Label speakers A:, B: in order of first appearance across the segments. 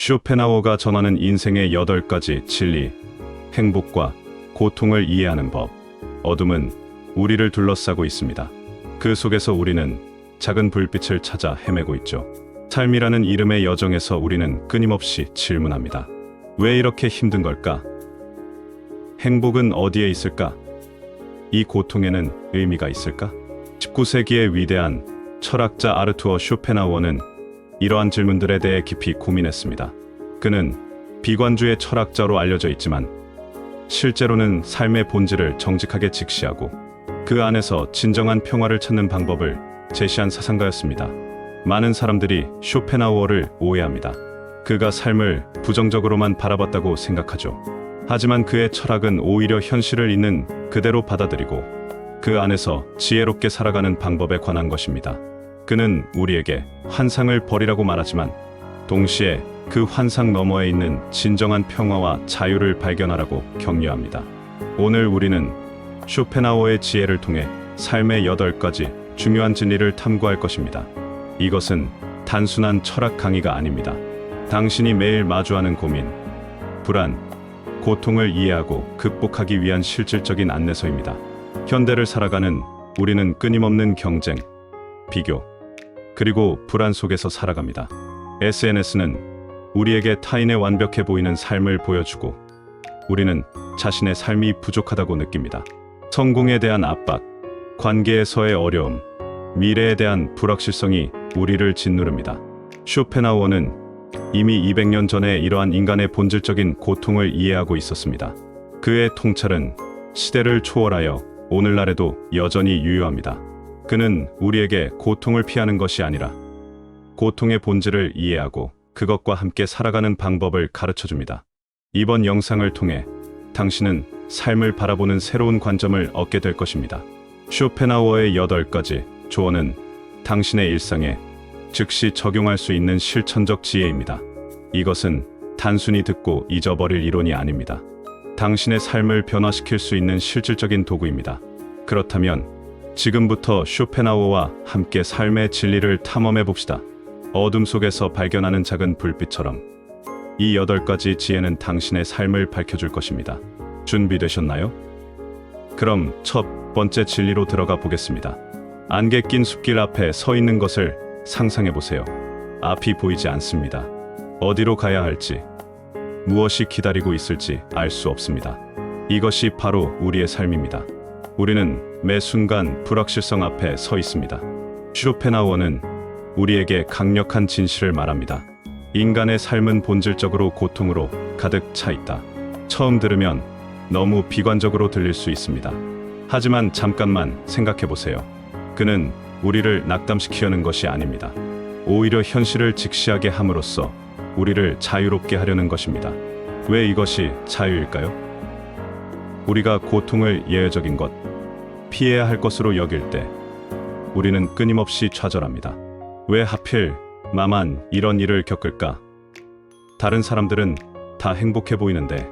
A: 쇼펜하우어가 전하는 인생의 8가지 진리, 행복과 고통을 이해하는 법. 어둠은 우리를 둘러싸고 있습니다. 그 속에서 우리는 작은 불빛을 찾아 헤매고 있죠. 삶이라는 이름의 여정에서 우리는 끊임없이 질문합니다. 왜 이렇게 힘든 걸까? 행복은 어디에 있을까? 이 고통에는 의미가 있을까? 19세기의 위대한 철학자 아르투어 쇼펜하우어는 이러한 질문들에 대해 깊이 고민했습니다. 그는 비관주의 철학자로 알려져 있지만 실제로는 삶의 본질을 정직하게 직시하고 그 안에서 진정한 평화를 찾는 방법을 제시한 사상가였습니다. 많은 사람들이 쇼펜하우어를 오해합니다. 그가 삶을 부정적으로만 바라봤다고 생각하죠. 하지만 그의 철학은 오히려 현실을 있는 그대로 받아들이고 그 안에서 지혜롭게 살아가는 방법에 관한 것입니다. 그는 우리에게 환상을 버리라고 말하지만 동시에 그 환상 너머에 있는 진정한 평화와 자유를 발견하라고 격려합니다. 오늘 우리는 쇼펜하우어의 지혜를 통해 삶의 8가지 중요한 진리를 탐구할 것입니다. 이것은 단순한 철학 강의가 아닙니다. 당신이 매일 마주하는 고민, 불안, 고통을 이해하고 극복하기 위한 실질적인 안내서입니다. 현대를 살아가는 우리는 끊임없는 경쟁, 비교, 그리고 불안 속에서 살아갑니다. SNS는 우리에게 타인의 완벽해 보이는 삶을 보여주고 우리는 자신의 삶이 부족하다고 느낍니다. 성공에 대한 압박, 관계에서의 어려움, 미래에 대한 불확실성이 우리를 짓누릅니다. 쇼펜하우어는 이미 200년 전에 이러한 인간의 본질적인 고통을 이해하고 있었습니다. 그의 통찰은 시대를 초월하여 오늘날에도 여전히 유효합니다. 그는 우리에게 고통을 피하는 것이 아니라 고통의 본질을 이해하고 그것과 함께 살아가는 방법을 가르쳐줍니다. 이번 영상을 통해 당신은 삶을 바라보는 새로운 관점을 얻게 될 것입니다. 쇼펜하우어의 8가지 조언은 당신의 일상에 즉시 적용할 수 있는 실천적 지혜입니다. 이것은 단순히 듣고 잊어버릴 이론이 아닙니다. 당신의 삶을 변화시킬 수 있는 실질적인 도구입니다. 그렇다면 지금부터 쇼펜하우어와 함께 삶의 진리를 탐험해 봅시다. 어둠 속에서 발견하는 작은 불빛처럼 이 8가지 지혜는 당신의 삶을 밝혀줄 것입니다. 준비되셨나요? 그럼 첫 번째 진리로 들어가 보겠습니다. 안개 낀 숲길 앞에 서 있는 것을 상상해 보세요. 앞이 보이지 않습니다. 어디로 가야 할지, 무엇이 기다리고 있을지 알 수 없습니다. 이것이 바로 우리의 삶입니다. 우리는 매 순간 불확실성 앞에 서 있습니다. 쇼펜하우어는 우리에게 강력한 진실을 말합니다. 인간의 삶은 본질적으로 고통으로 가득 차 있다. 처음 들으면 너무 비관적으로 들릴 수 있습니다. 하지만 잠깐만 생각해 보세요. 그는 우리를 낙담시키려는 것이 아닙니다. 오히려 현실을 직시하게 함으로써 우리를 자유롭게 하려는 것입니다. 왜 이것이 자유일까요? 우리가 고통을 예외적인 것, 피해야 할 것으로 여길 때 우리는 끊임없이 좌절합니다. 왜 하필 나만 이런 일을 겪을까? 다른 사람들은 다 행복해 보이는데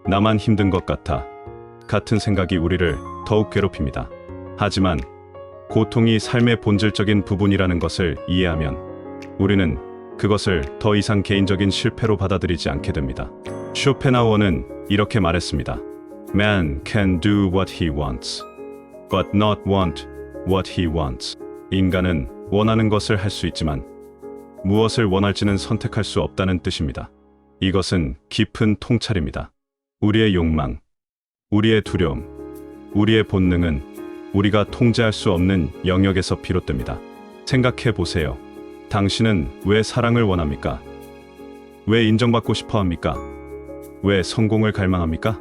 A: 나만 힘든 것 같은 생각이 우리를 더욱 괴롭힙니다. 하지만 고통이 삶의 본질적인 부분이라는 것을 이해하면 우리는 그것을 더 이상 개인적인 실패로 받아들이지 않게 됩니다. 쇼펜하우어는 이렇게 말했습니다. Man can do what he wants, but not want what he wants. 인간은 원하는 것을 할 수 있지만 무엇을 원할지는 선택할 수 없다는 뜻입니다. 이것은 깊은 통찰입니다. 우리의 욕망, 우리의 두려움, 우리의 본능은 우리가 통제할 수 없는 영역에서 비롯됩니다. 생각해 보세요. 당신은 왜 사랑을 원합니까? 왜 인정받고 싶어 합니까? 왜 성공을 갈망합니까?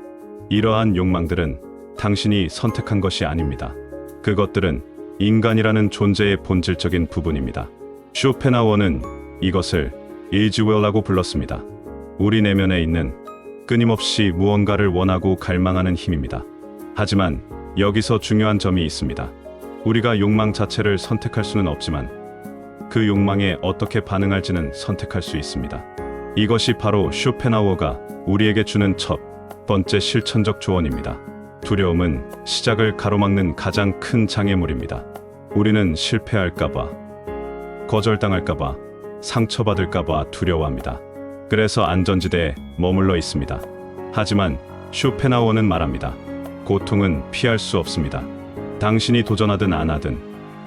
A: 이러한 욕망들은 당신이 선택한 것이 아닙니다. 그것들은 인간이라는 존재의 본질적인 부분입니다. 쇼펜하우어는 이것을 일지웰라고 불렀습니다. 우리 내면에 있는 끊임없이 무언가를 원하고 갈망하는 힘입니다. 하지만 여기서 중요한 점이 있습니다. 우리가 욕망 자체를 선택할 수는 없지만 그 욕망에 어떻게 반응할지는 선택할 수 있습니다. 이것이 바로 쇼펜하우어가 우리에게 주는 첫 번째 실천적 조언입니다. 두려움은 시작을 가로막는 가장 큰 장애물입니다. 우리는 실패할까봐, 거절당할까봐, 상처받을까봐 두려워합니다. 그래서 안전지대에 머물러 있습니다. 하지만 쇼펜하우어는 말합니다. 고통은 피할 수 없습니다. 당신이 도전하든 안 하든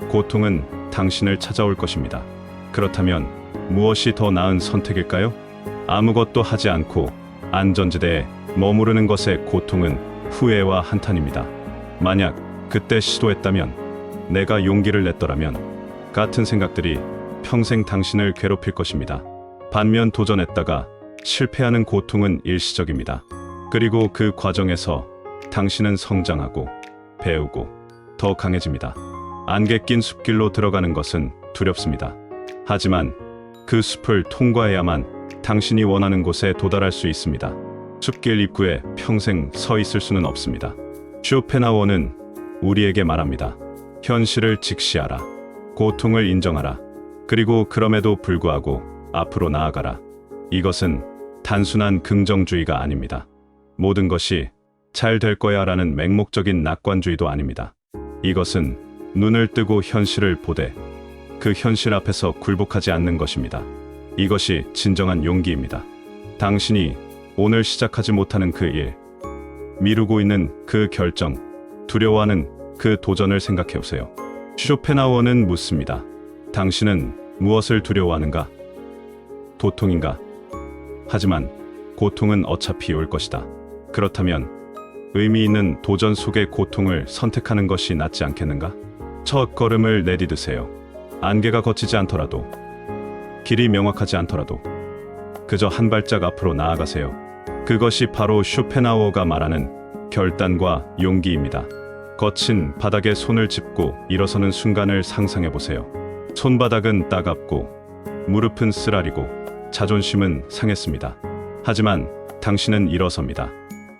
A: 고통은 당신을 찾아올 것입니다. 그렇다면 무엇이 더 나은 선택일까요? 아무것도 하지 않고 안전지대에 머무르는 것의 고통은 후회와 한탄입니다. 만약 그때 시도했다면, 내가 용기를 냈더라면 같은 생각들이 평생 당신을 괴롭힐 것입니다. 반면 도전했다가 실패하는 고통은 일시적입니다. 그리고 그 과정에서 당신은 성장하고 배우고 더 강해집니다. 안개 낀 숲길로 들어가는 것은 두렵습니다. 하지만 그 숲을 통과해야만 당신이 원하는 곳에 도달할 수 있습니다. 숲길 입구에 평생 서 있을 수는 없습니다. 쇼펜하우어는 우리에게 말합니다. 현실을 직시하라. 고통을 인정하라. 그리고 그럼에도 불구하고 앞으로 나아가라. 이것은 단순한 긍정주의가 아닙니다. 모든 것이 잘 될 거야 라는 맹목적인 낙관주의도 아닙니다. 이것은 눈을 뜨고 현실을 보되 그 현실 앞에서 굴복하지 않는 것입니다. 이것이 진정한 용기입니다. 당신이 오늘 시작하지 못하는 그 일, 미루고 있는 그 결정, 두려워하는 그 도전을 생각해 보세요. 쇼펜하우어는 묻습니다. 당신은 무엇을 두려워하는가? 고통인가? 하지만 고통은 어차피 올 것이다. 그렇다면 의미 있는 도전 속의 고통을 선택하는 것이 낫지 않겠는가? 첫 걸음을 내디드세요. 안개가 걷히지 않더라도, 길이 명확하지 않더라도 그저 한 발짝 앞으로 나아가세요. 그것이 바로 쇼펜하우어가 말하는 결단과 용기입니다. 거친 바닥에 손을 짚고 일어서는 순간을 상상해 보세요. 손바닥은 따갑고 무릎은 쓰라리고 자존심은 상했습니다. 하지만 당신은 일어섭니다.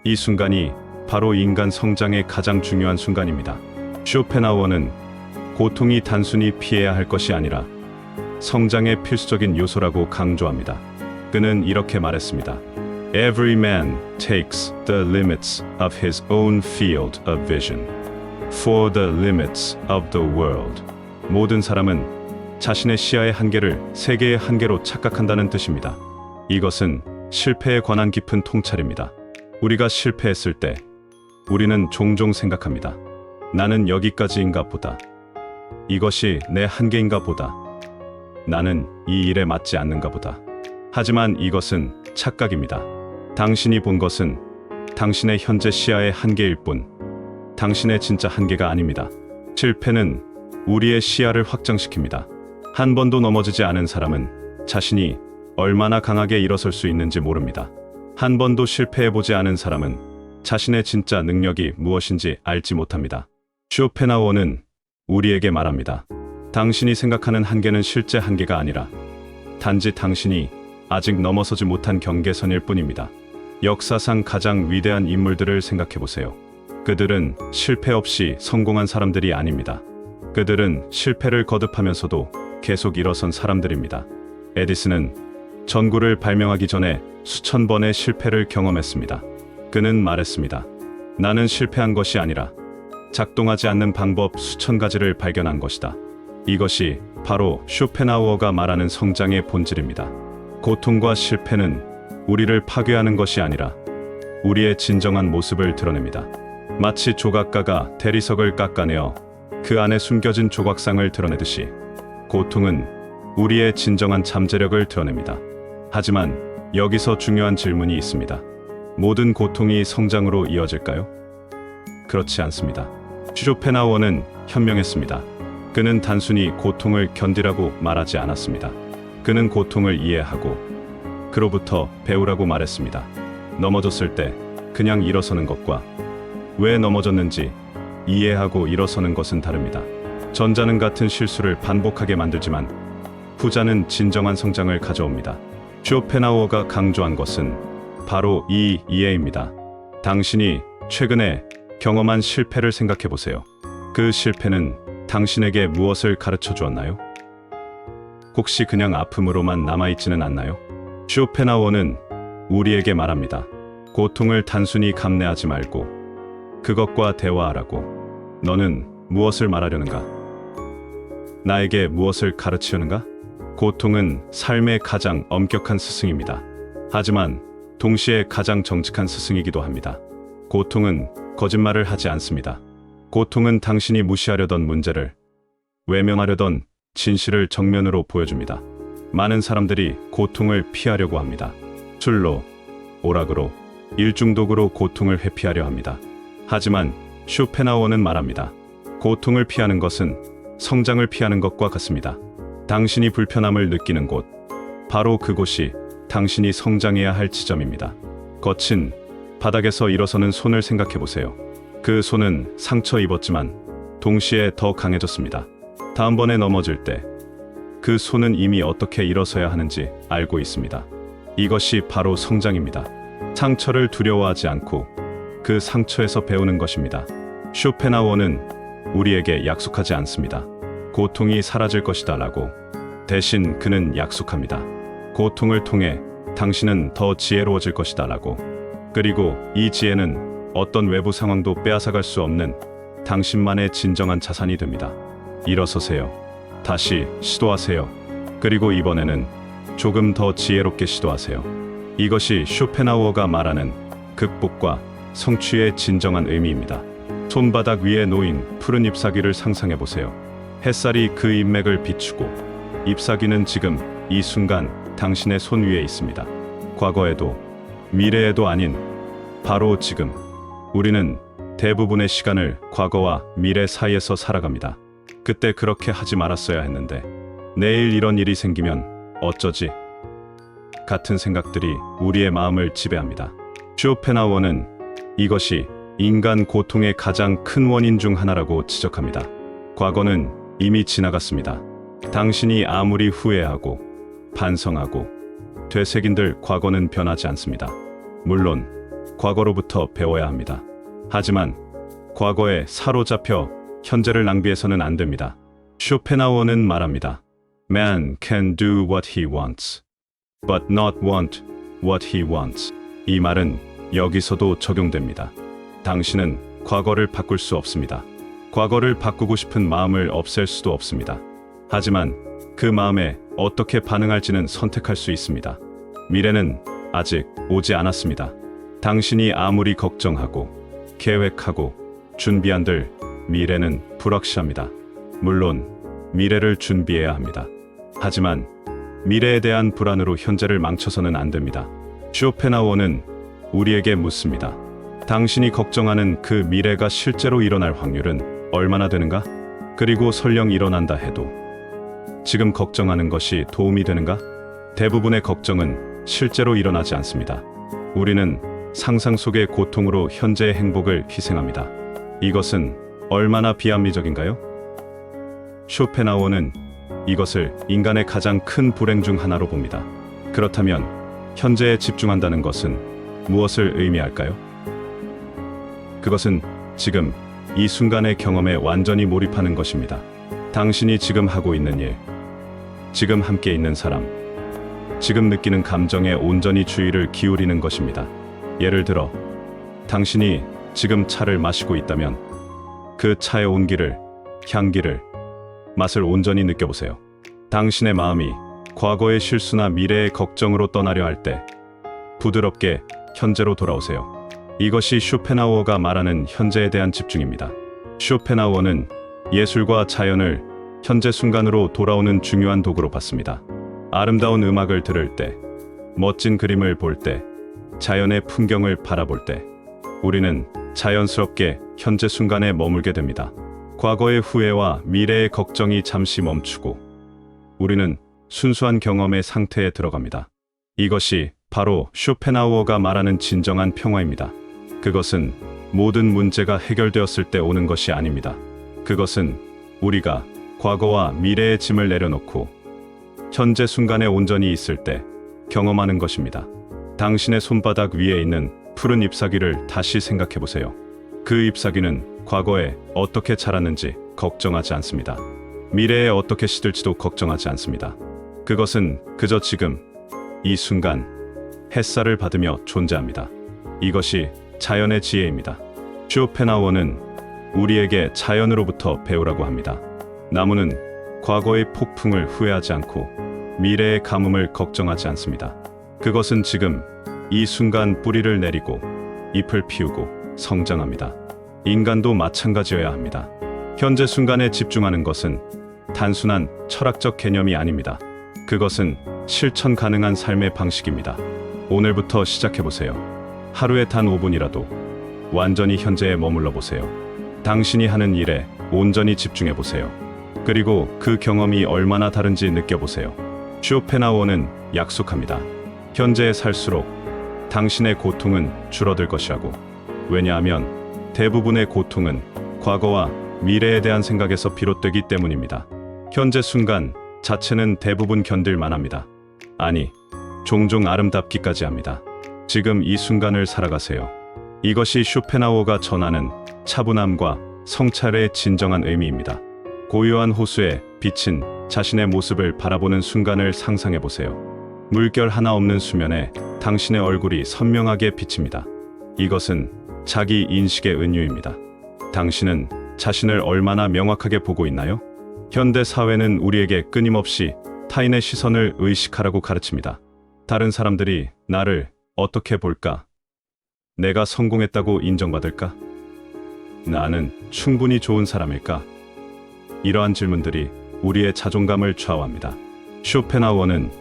A: 이 순간이 바로 인간 성장의 가장 중요한 순간입니다. 쇼펜하우어는 고통이 단순히 피해야 할 것이 아니라 성장의 필수적인 요소라고 강조합니다. 그는 이렇게 말했습니다. Every man takes the limits of his own field of vision for the limits of the world. 모든 사람은 자신의 시야의 한계를 세계의 한계로 착각한다는 뜻입니다. 이것은 실패에 관한 깊은 통찰입니다. 우리가 실패했을 때 우리는 종종 생각합니다. 나는 여기까지인가 보다. 이것이 내 한계인가 보다. 나는 이 일에 맞지 않는가 보다. 하지만 이것은 착각입니다. 당신이 본 것은 당신의 현재 시야의 한계일 뿐, 당신의 진짜 한계가 아닙니다. 실패는 우리의 시야를 확장시킵니다. 한 번도 넘어지지 않은 사람은 자신이 얼마나 강하게 일어설 수 있는지 모릅니다. 한 번도 실패해보지 않은 사람은 자신의 진짜 능력이 무엇인지 알지 못합니다. 쇼펜하우어는 우리에게 말합니다. 당신이 생각하는 한계는 실제 한계가 아니라 단지 당신이 아직 넘어서지 못한 경계선일 뿐입니다. 역사상 가장 위대한 인물들을 생각해보세요. 그들은 실패 없이 성공한 사람들이 아닙니다. 그들은 실패를 거듭하면서도 계속 일어선 사람들입니다. 에디슨은 전구를 발명하기 전에 수천 번의 실패를 경험했습니다. 그는 말했습니다. 나는 실패한 것이 아니라 작동하지 않는 방법 수천 가지를 발견한 것이다. 이것이 바로 쇼펜하우어가 말하는 성장의 본질입니다. 고통과 실패는 우리를 파괴하는 것이 아니라 우리의 진정한 모습을 드러냅니다. 마치 조각가가 대리석을 깎아내어 그 안에 숨겨진 조각상을 드러내듯이 고통은 우리의 진정한 잠재력을 드러냅니다. 하지만 여기서 중요한 질문이 있습니다. 모든 고통이 성장으로 이어질까요? 그렇지 않습니다. 쇼펜하우어는 현명했습니다. 그는 단순히 고통을 견디라고 말하지 않았습니다. 그는 고통을 이해하고 그로부터 배우라고 말했습니다. 넘어졌을 때 그냥 일어서는 것과 왜 넘어졌는지 이해하고 일어서는 것은 다릅니다. 전자는 같은 실수를 반복하게 만들지만 후자는 진정한 성장을 가져옵니다. 쇼펜하우어가 강조한 것은 바로 이 이해입니다. 당신이 최근에 경험한 실패를 생각해 보세요. 그 실패는 당신에게 무엇을 가르쳐 주었나요? 혹시 그냥 아픔으로만 남아있지는 않나요? 쇼펜하우어는 우리에게 말합니다. 고통을 단순히 감내하지 말고 그것과 대화하라고. 너는 무엇을 말하려는가? 나에게 무엇을 가르치려는가? 고통은 삶의 가장 엄격한 스승입니다. 하지만 동시에 가장 정직한 스승이기도 합니다. 고통은 거짓말을 하지 않습니다. 고통은 당신이 무시하려던 문제를, 외면하려던 진실을 정면으로 보여줍니다. 많은 사람들이 고통을 피하려고 합니다. 술로, 오락으로, 일중독으로 고통을 회피하려 합니다. 하지만 쇼펜하우어는 말합니다. 고통을 피하는 것은 성장을 피하는 것과 같습니다. 당신이 불편함을 느끼는 곳, 바로 그곳이 당신이 성장해야 할 지점입니다. 거친 바닥에서 일어서는 손을 생각해 보세요. 그 손은 상처 입었지만 동시에 더 강해졌습니다. 다음번에 넘어질 때 그 손은 이미 어떻게 일어서야 하는지 알고 있습니다. 이것이 바로 성장입니다. 상처를 두려워하지 않고 그 상처에서 배우는 것입니다. 쇼펜하우어는 우리에게 약속하지 않습니다. 고통이 사라질 것이다 라고. 대신 그는 약속합니다. 고통을 통해 당신은 더 지혜로워질 것이다 라고. 그리고 이 지혜는 어떤 외부 상황도 빼앗아갈 수 없는 당신만의 진정한 자산이 됩니다. 일어서세요. 다시 시도하세요. 그리고 이번에는 조금 더 지혜롭게 시도하세요. 이것이 쇼펜하우어가 말하는 극복과 성취의 진정한 의미입니다. 손바닥 위에 놓인 푸른 잎사귀를 상상해 보세요. 햇살이 그 잎맥을 비추고 잎사귀는 지금 이 순간 당신의 손 위에 있습니다. 과거에도 미래에도 아닌 바로 지금 우리는 대부분의 시간을 과거와 미래 사이에서 살아갑니다. 그때 그렇게 하지 말았어야 했는데, 내일 이런 일이 생기면 어쩌지? 같은 생각들이 우리의 마음을 지배합니다. 쇼펜하우어는 이것이 인간 고통의 가장 큰 원인 중 하나라고 지적합니다. 과거는 이미 지나갔습니다. 당신이 아무리 후회하고 반성하고 되새긴들 과거는 변하지 않습니다. 물론 과거로부터 배워야 합니다. 하지만 과거에 사로잡혀 현재를 낭비해서는 안 됩니다. 쇼펜하우어는 말합니다. Man can do what he wants, but not want what he wants. 이 말은 여기서도 적용됩니다. 당신은 과거를 바꿀 수 없습니다. 과거를 바꾸고 싶은 마음을 없앨 수도 없습니다. 하지만 그 마음에 어떻게 반응할지는 선택할 수 있습니다. 미래는 아직 오지 않았습니다. 당신이 아무리 걱정하고 계획하고 준비한들 미래는 불확실합니다. 물론 미래를 준비해야 합니다. 하지만 미래에 대한 불안으로 현재를 망쳐서는 안 됩니다. 쇼펜하우어는 우리에게 묻습니다. 당신이 걱정하는 그 미래가 실제로 일어날 확률은 얼마나 되는가? 그리고 설령 일어난다 해도 지금 걱정하는 것이 도움이 되는가? 대부분의 걱정은 실제로 일어나지 않습니다. 우리는 상상 속의 고통으로 현재의 행복을 희생합니다. 이것은 얼마나 비합리적인가요? 쇼펜하우어는 이것을 인간의 가장 큰 불행 중 하나로 봅니다. 그렇다면 현재에 집중한다는 것은 무엇을 의미할까요? 그것은 지금 이 순간의 경험에 완전히 몰입하는 것입니다. 당신이 지금 하고 있는 일, 지금 함께 있는 사람, 지금 느끼는 감정에 온전히 주의를 기울이는 것입니다. 예를 들어 당신이 지금 차를 마시고 있다면 그 차의 온기를, 향기를, 맛을 온전히 느껴보세요. 당신의 마음이 과거의 실수나 미래의 걱정으로 떠나려 할 때 부드럽게 현재로 돌아오세요. 이것이 쇼펜하우어가 말하는 현재에 대한 집중입니다. 쇼펜하우어는 예술과 자연을 현재 순간으로 돌아오는 중요한 도구로 봤습니다. 아름다운 음악을 들을 때, 멋진 그림을 볼 때, 자연의 풍경을 바라볼 때 우리는 자연스럽게 현재 순간에 머물게 됩니다. 과거의 후회와 미래의 걱정이 잠시 멈추고 우리는 순수한 경험의 상태에 들어갑니다. 이것이 바로 쇼펜하우어가 말하는 진정한 평화입니다. 그것은 모든 문제가 해결되었을 때 오는 것이 아닙니다. 그것은 우리가 과거와 미래의 짐을 내려놓고 현재 순간에 온전히 있을 때 경험하는 것입니다. 당신의 손바닥 위에 있는 푸른 잎사귀를 다시 생각해 보세요. 그 잎사귀는 과거에 어떻게 자랐는지 걱정하지 않습니다. 미래에 어떻게 시들지도 걱정하지 않습니다. 그것은 그저 지금, 이 순간, 햇살을 받으며 존재합니다. 이것이 자연의 지혜입니다. 쇼펜하우어는 우리에게 자연으로부터 배우라고 합니다. 나무는 과거의 폭풍을 후회하지 않고 미래의 가뭄을 걱정하지 않습니다. 그것은 지금 이 순간 뿌리를 내리고 잎을 피우고 성장합니다. 인간도 마찬가지여야 합니다. 현재 순간에 집중하는 것은 단순한 철학적 개념이 아닙니다. 그것은 실천 가능한 삶의 방식입니다. 오늘부터 시작해보세요. 하루에 단 5분이라도 완전히 현재에 머물러 보세요. 당신이 하는 일에 온전히 집중해보세요. 그리고 그 경험이 얼마나 다른지 느껴보세요. 쇼펜하우어는 약속합니다. 현재에 살수록 당신의 고통은 줄어들 것이라고. 왜냐하면 대부분의 고통은 과거와 미래에 대한 생각에서 비롯되기 때문입니다. 현재 순간 자체는 대부분 견딜만 합니다. 아니, 종종 아름답기까지 합니다. 지금 이 순간을 살아가세요. 이것이 쇼펜하우어가 전하는 차분함과 성찰의 진정한 의미입니다. 고요한 호수에 비친 자신의 모습을 바라보는 순간을 상상해보세요. 물결 하나 없는 수면에 당신의 얼굴이 선명하게 비칩니다. 이것은 자기 인식의 은유입니다. 당신은 자신을 얼마나 명확하게 보고 있나요? 현대 사회는 우리에게 끊임없이 타인의 시선을 의식하라고 가르칩니다. 다른 사람들이 나를 어떻게 볼까? 내가 성공했다고 인정받을까? 나는 충분히 좋은 사람일까? 이러한 질문들이 우리의 자존감을 좌우합니다. 쇼펜하우어는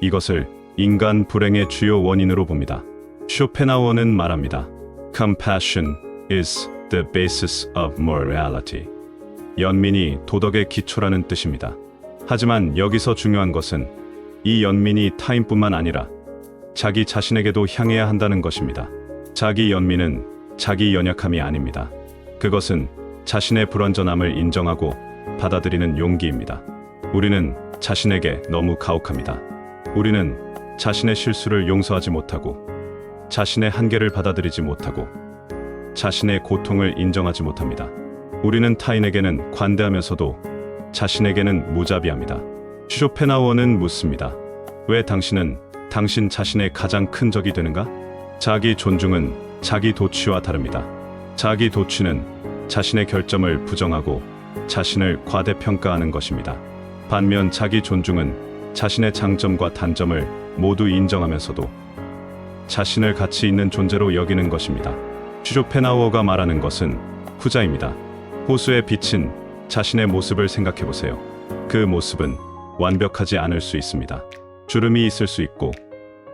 A: 이것을 인간 불행의 주요 원인으로 봅니다. 쇼펜하우어는 말합니다. Compassion is the basis of morality. 연민이 도덕의 기초라는 뜻입니다. 하지만 여기서 중요한 것은 이 연민이 타인뿐만 아니라 자기 자신에게도 향해야 한다는 것입니다. 자기 연민은 자기 연약함이 아닙니다. 그것은 자신의 불완전함을 인정하고 받아들이는 용기입니다. 우리는 자신에게 너무 가혹합니다. 우리는 자신의 실수를 용서하지 못하고, 자신의 한계를 받아들이지 못하고, 자신의 고통을 인정하지 못합니다. 우리는 타인에게는 관대하면서도 자신에게는 무자비합니다. 쇼펜하우어는 묻습니다. 왜 당신은 당신 자신의 가장 큰 적이 되는가? 자기 존중은 자기 도취와 다릅니다. 자기 도취는 자신의 결점을 부정하고 자신을 과대평가하는 것입니다. 반면 자기 존중은 자신의 장점과 단점을 모두 인정하면서도 자신을 가치 있는 존재로 여기는 것입니다. 쇼펜하우어가 말하는 것은 후자입니다. 호수에 비친 자신의 모습을 생각해보세요. 그 모습은 완벽하지 않을 수 있습니다. 주름이 있을 수 있고,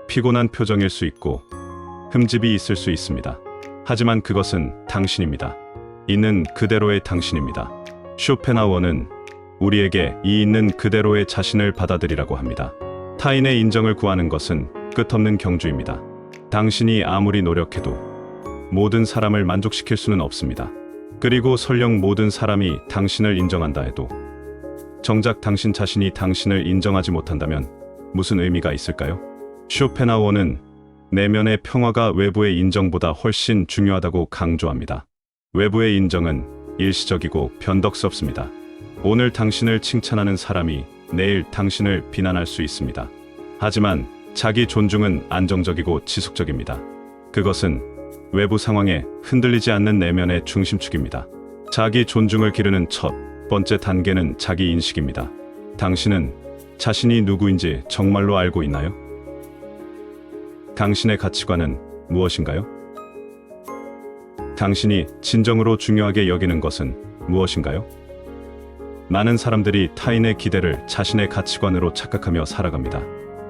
A: 피곤한 표정일 수 있고, 흠집이 있을 수 있습니다. 하지만 그것은 당신입니다. 있는 그대로의 당신입니다. 쇼펜하우어는 우리에게 이 있는 그대로의 자신을 받아들이라고 합니다. 타인의 인정을 구하는 것은 끝없는 경주입니다. 당신이 아무리 노력해도 모든 사람을 만족시킬 수는 없습니다. 그리고 설령 모든 사람이 당신을 인정한다 해도 정작 당신 자신이 당신을 인정하지 못한다면 무슨 의미가 있을까요? 쇼펜하우어는 내면의 평화가 외부의 인정보다 훨씬 중요하다고 강조합니다. 외부의 인정은 일시적이고 변덕스럽습니다. 오늘 당신을 칭찬하는 사람이 내일 당신을 비난할 수 있습니다. 하지만 자기 존중은 안정적이고 지속적입니다. 그것은 외부 상황에 흔들리지 않는 내면의 중심축입니다. 자기 존중을 기르는 첫 번째 단계는 자기 인식입니다. 당신은 자신이 누구인지 정말로 알고 있나요? 당신의 가치관은 무엇인가요? 당신이 진정으로 중요하게 여기는 것은 무엇인가요? 많은 사람들이 타인의 기대를 자신의 가치관으로 착각하며 살아갑니다.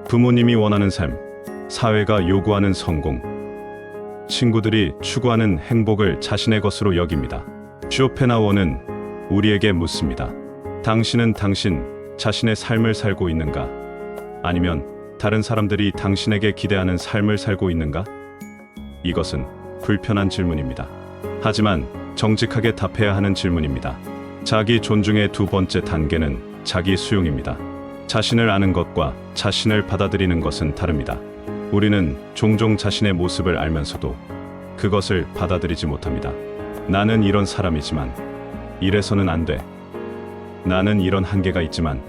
A: 부모님이 원하는 삶, 사회가 요구하는 성공, 친구들이 추구하는 행복을 자신의 것으로 여깁니다. 쇼펜하우어는 우리에게 묻습니다. 당신은 당신 자신의 삶을 살고 있는가? 아니면 다른 사람들이 당신에게 기대하는 삶을 살고 있는가? 이것은 불편한 질문입니다. 하지만 정직하게 답해야 하는 질문입니다. 자기 존중의 두 번째 단계는 자기 수용입니다. 자신을 아는 것과 자신을 받아들이는 것은 다릅니다. 우리는 종종 자신의 모습을 알면서도 그것을 받아들이지 못합니다. 나는 이런 사람이지만 이래서는 안 돼. 나는 이런 한계가 있지만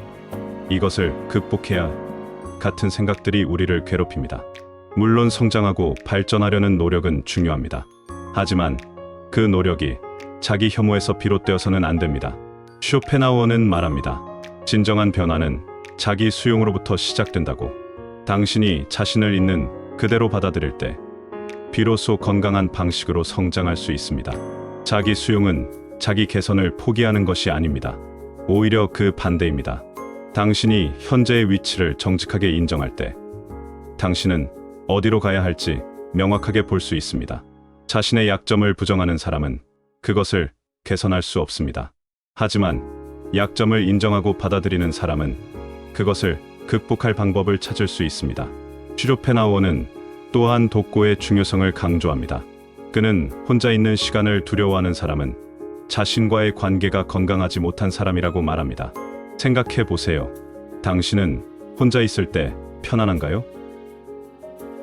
A: 이것을 극복해야 해. 같은 생각들이 우리를 괴롭힙니다. 물론 성장하고 발전하려는 노력은 중요합니다. 하지만 그 노력이 자기 혐오에서 비롯되어서는 안 됩니다. 쇼펜하우어는 말합니다. 진정한 변화는 자기 수용으로부터 시작된다고. 당신이 자신을 있는 그대로 받아들일 때 비로소 건강한 방식으로 성장할 수 있습니다. 자기 수용은 자기 개선을 포기하는 것이 아닙니다. 오히려 그 반대입니다. 당신이 현재의 위치를 정직하게 인정할 때 당신은 어디로 가야 할지 명확하게 볼 수 있습니다. 자신의 약점을 부정하는 사람은 그것을 개선할 수 없습니다. 하지만 약점을 인정하고 받아들이는 사람은 그것을 극복할 방법을 찾을 수 있습니다. 쇼펜하우어는 또한 독고의 중요성을 강조합니다. 그는 혼자 있는 시간을 두려워하는 사람은 자신과의 관계가 건강하지 못한 사람이라고 말합니다. 생각해 보세요. 당신은 혼자 있을 때 편안한가요?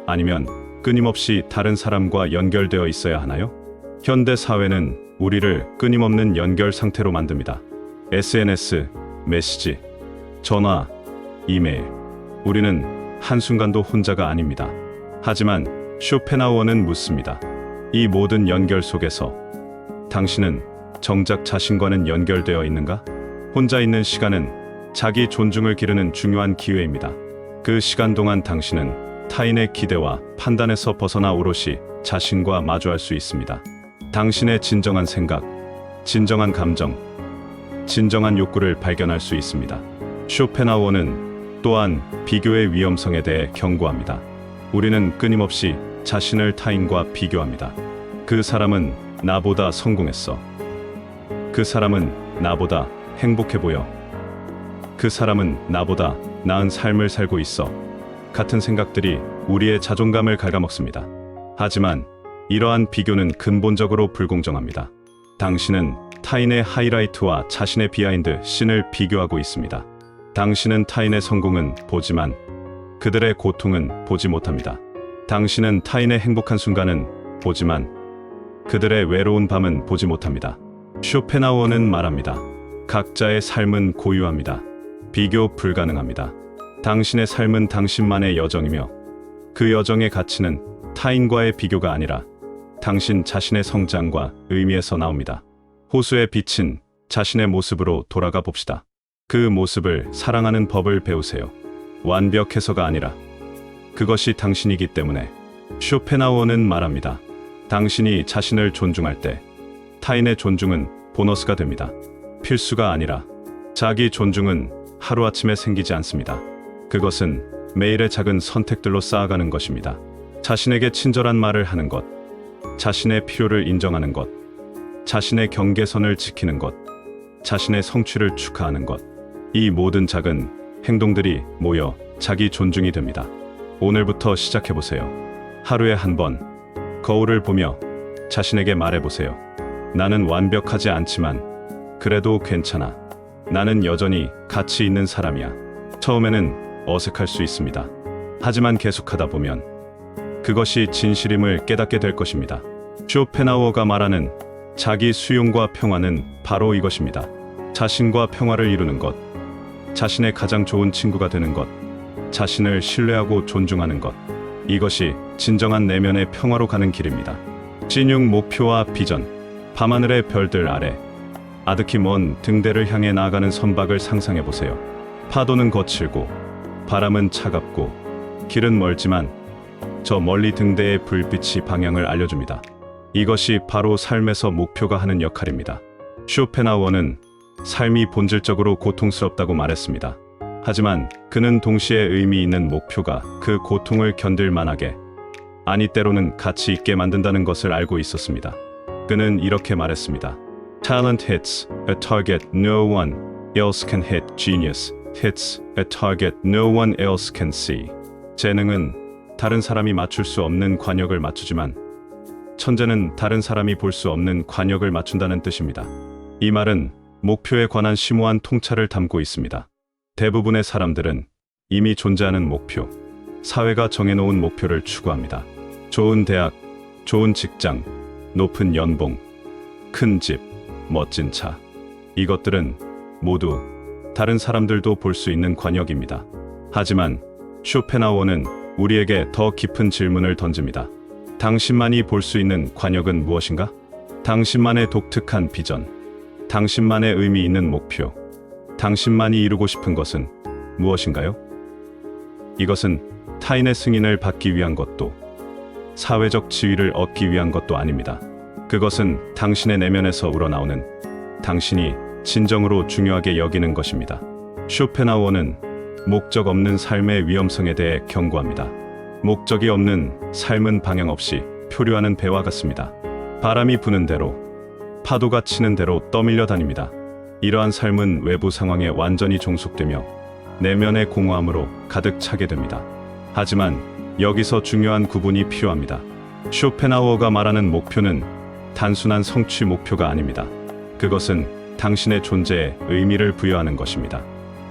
A: 아니면 끊임없이 다른 사람과 연결되어 있어야 하나요? 현대 사회는 우리를 끊임없는 연결 상태로 만듭니다. SNS, 메시지, 전화, 이메일. 우리는 한순간도 혼자가 아닙니다. 하지만 쇼펜하우어는 묻습니다. 이 모든 연결 속에서 당신은 정작 자신과는 연결되어 있는가? 혼자 있는 시간은 자기 존중을 기르는 중요한 기회입니다. 그 시간 동안 당신은 타인의 기대와 판단에서 벗어나 오롯이 자신과 마주할 수 있습니다. 당신의 진정한 생각, 진정한 감정, 진정한 욕구를 발견할 수 있습니다. 쇼펜하우어는 또한 비교의 위험성에 대해 경고합니다. 우리는 끊임없이 자신을 타인과 비교합니다. 그 사람은 나보다 성공했어. 그 사람은 나보다 행복해 보여. 그 사람은 나보다 나은 삶을 살고 있어. 같은 생각들이 우리의 자존감을 갉아먹습니다. 하지만 이러한 비교는 근본적으로 불공정합니다. 당신은 타인의 하이라이트와 자신의 비하인드 씬을 비교하고 있습니다. 당신은 타인의 성공은 보지만 그들의 고통은 보지 못합니다. 당신은 타인의 행복한 순간은 보지만 그들의 외로운 밤은 보지 못합니다. 쇼펜하우어는 말합니다. 각자의 삶은 고유합니다. 비교 불가능합니다. 당신의 삶은 당신만의 여정이며 그 여정의 가치는 타인과의 비교가 아니라 당신 자신의 성장과 의미에서 나옵니다. 호수에 비친 자신의 모습으로 돌아가 봅시다. 그 모습을 사랑하는 법을 배우세요. 완벽해서가 아니라 그것이 당신이기 때문에. 쇼펜하우어는 말합니다. 당신이 자신을 존중할 때 타인의 존중은 보너스가 됩니다. 필수가 아니라. 자기 존중은 하루아침에 생기지 않습니다. 그것은 매일의 작은 선택들로 쌓아가는 것입니다. 자신에게 친절한 말을 하는 것, 자신의 필요를 인정하는 것, 자신의 경계선을 지키는 것, 자신의 성취를 축하하는 것. 이 모든 작은 행동들이 모여 자기 존중이 됩니다. 오늘부터 시작해보세요. 하루에 한 번 거울을 보며 자신에게 말해보세요. 나는 완벽하지 않지만 그래도 괜찮아. 나는 여전히 가치 있는 사람이야. 처음에는 어색할 수 있습니다. 하지만 계속하다 보면 그것이 진실임을 깨닫게 될 것입니다. 쇼펜하우어가 말하는 자기 수용과 평화는 바로 이것입니다. 자신과 평화를 이루는 것, 자신의 가장 좋은 친구가 되는 것, 자신을 신뢰하고 존중하는 것. 이것이 진정한 내면의 평화로 가는 길입니다. 진용 목표와 비전. 밤하늘의 별들 아래 아득히 먼 등대를 향해 나아가는 선박을 상상해보세요. 파도는 거칠고 바람은 차갑고 길은 멀지만 저 멀리 등대의 불빛이 방향을 알려줍니다. 이것이 바로 삶에서 목표가 하는 역할입니다. 쇼펜하우어는 삶이 본질적으로 고통스럽다고 말했습니다. 하지만 그는 동시에 의미 있는 목표가 그 고통을 견딜 만하게, 아니 때로는 가치 있게 만든다는 것을 알고 있었습니다. 그는 이렇게 말했습니다. Talent hits a target no one else can hit. Genius hits a target no one else can see. 재능은 다른 사람이 맞출 수 없는 관역을 맞추지만 천재는 다른 사람이 볼 수 없는 관역을 맞춘다는 뜻입니다. 이 말은 목표에 관한 심오한 통찰을 담고 있습니다. 대부분의 사람들은 이미 존재하는 목표, 사회가 정해놓은 목표를 추구합니다. 좋은 대학, 좋은 직장, 높은 연봉, 큰 집, 멋진 차. 이것들은 모두 다른 사람들도 볼 수 있는 관역입니다. 하지만 쇼펜하우어는 우리에게 더 깊은 질문을 던집니다. 당신만이 볼 수 있는 관역은 무엇인가? 당신만의 독특한 비전, 당신만의 의미 있는 목표, 당신만이 이루고 싶은 것은 무엇인가요? 이것은 타인의 승인을 받기 위한 것도 사회적 지위를 얻기 위한 것도 아닙니다. 그것은 당신의 내면에서 우러나오는 당신이 진정으로 중요하게 여기는 것입니다. 쇼펜하우어는 목적 없는 삶의 위험성에 대해 경고합니다. 목적이 없는 삶은 방향 없이 표류하는 배와 같습니다. 바람이 부는 대로, 파도가 치는 대로 떠밀려 다닙니다. 이러한 삶은 외부 상황에 완전히 종속되며 내면의 공허함으로 가득 차게 됩니다. 하지만 여기서 중요한 구분이 필요합니다. 쇼펜하우어가 말하는 목표는 단순한 성취 목표가 아닙니다. 그것은 당신의 존재에 의미를 부여하는 것입니다.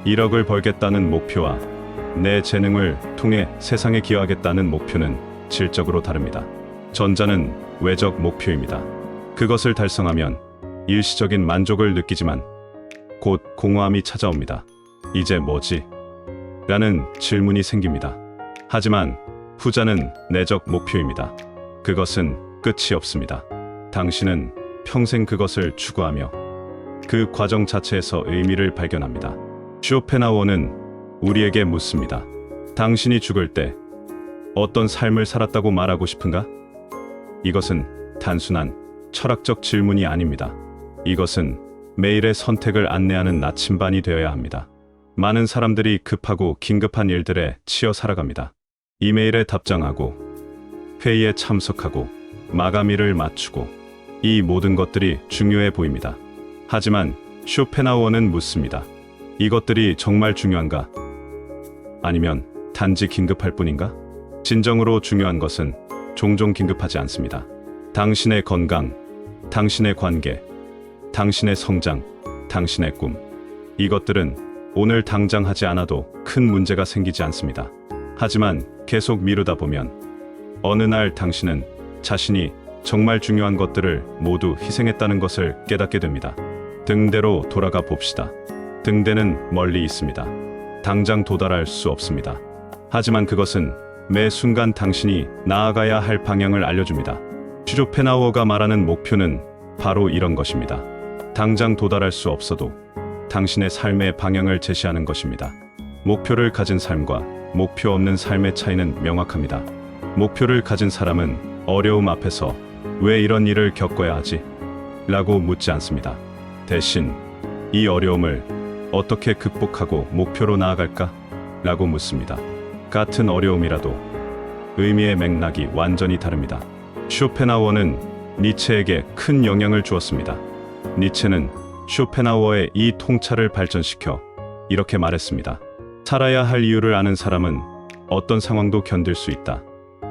A: 1억을 벌겠다는 목표와 내 재능을 통해 세상에 기여하겠다는 목표는 질적으로 다릅니다. 전자는 외적 목표입니다. 그것을 달성하면 일시적인 만족을 느끼지만 곧 공허함이 찾아옵니다. 이제 뭐지? 라는 질문이 생깁니다. 하지만 후자는 내적 목표입니다. 그것은 끝이 없습니다. 당신은 평생 그것을 추구하며 그 과정 자체에서 의미를 발견합니다. 쇼펜하우어는 우리에게 묻습니다. 당신이 죽을 때 어떤 삶을 살았다고 말하고 싶은가? 이것은 단순한 철학적 질문이 아닙니다. 이것은 매일의 선택을 안내하는 나침반이 되어야 합니다. 많은 사람들이 급하고 긴급한 일들에 치여 살아갑니다. 이메일에 답장하고 회의에 참석하고 마감일을 맞추고 이 모든 것들이 중요해 보입니다. 하지만 쇼펜하우어는 묻습니다. 이것들이 정말 중요한가? 아니면 단지 긴급할 뿐인가? 진정으로 중요한 것은 종종 긴급하지 않습니다. 당신의 건강, 당신의 관계, 당신의 성장, 당신의 꿈. 이것들은 오늘 당장 하지 않아도 큰 문제가 생기지 않습니다. 하지만 계속 미루다 보면 어느 날 당신은 자신이 정말 중요한 것들을 모두 희생했다는 것을 깨닫게 됩니다. 등대로 돌아가 봅시다. 등대는 멀리 있습니다. 당장 도달할 수 없습니다. 하지만 그것은 매 순간 당신이 나아가야 할 방향을 알려줍니다. 쇼펜하우어가 말하는 목표는 바로 이런 것입니다. 당장 도달할 수 없어도 당신의 삶의 방향을 제시하는 것입니다. 목표를 가진 삶과 목표 없는 삶의 차이는 명확합니다. 목표를 가진 사람은 어려움 앞에서 왜 이런 일을 겪어야 하지? 라고 묻지 않습니다. 대신 이 어려움을 어떻게 극복하고 목표로 나아갈까? 라고 묻습니다. 같은 어려움이라도 의미의 맥락이 완전히 다릅니다. 쇼펜하우어는 니체에게 큰 영향을 주었습니다. 니체는 쇼펜하우어의 이 통찰을 발전시켜 이렇게 말했습니다. 살아야 할 이유를 아는 사람은 어떤 상황도 견딜 수 있다.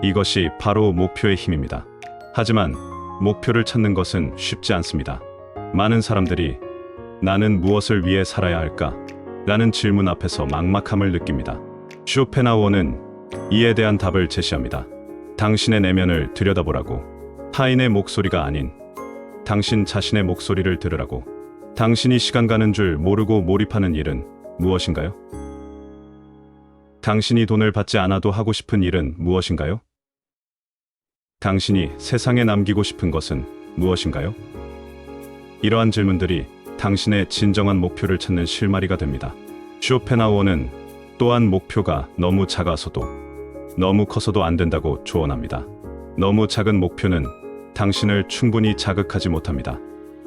A: 이것이 바로 목표의 힘입니다. 하지만 목표를 찾는 것은 쉽지 않습니다. 많은 사람들이 나는 무엇을 위해 살아야 할까? 라는 질문 앞에서 막막함을 느낍니다. 쇼펜하우어는 이에 대한 답을 제시합니다. 당신의 내면을 들여다보라고. 타인의 목소리가 아닌 당신 자신의 목소리를 들으라고. 당신이 시간 가는 줄 모르고 몰입하는 일은 무엇인가요? 당신이 돈을 받지 않아도 하고 싶은 일은 무엇인가요? 당신이 세상에 남기고 싶은 것은 무엇인가요? 이러한 질문들이 당신의 진정한 목표를 찾는 실마리가 됩니다. 쇼펜하우어는 또한 목표가 너무 작아서도 너무 커서도 안 된다고 조언합니다. 너무 작은 목표는 당신을 충분히 자극하지 못합니다.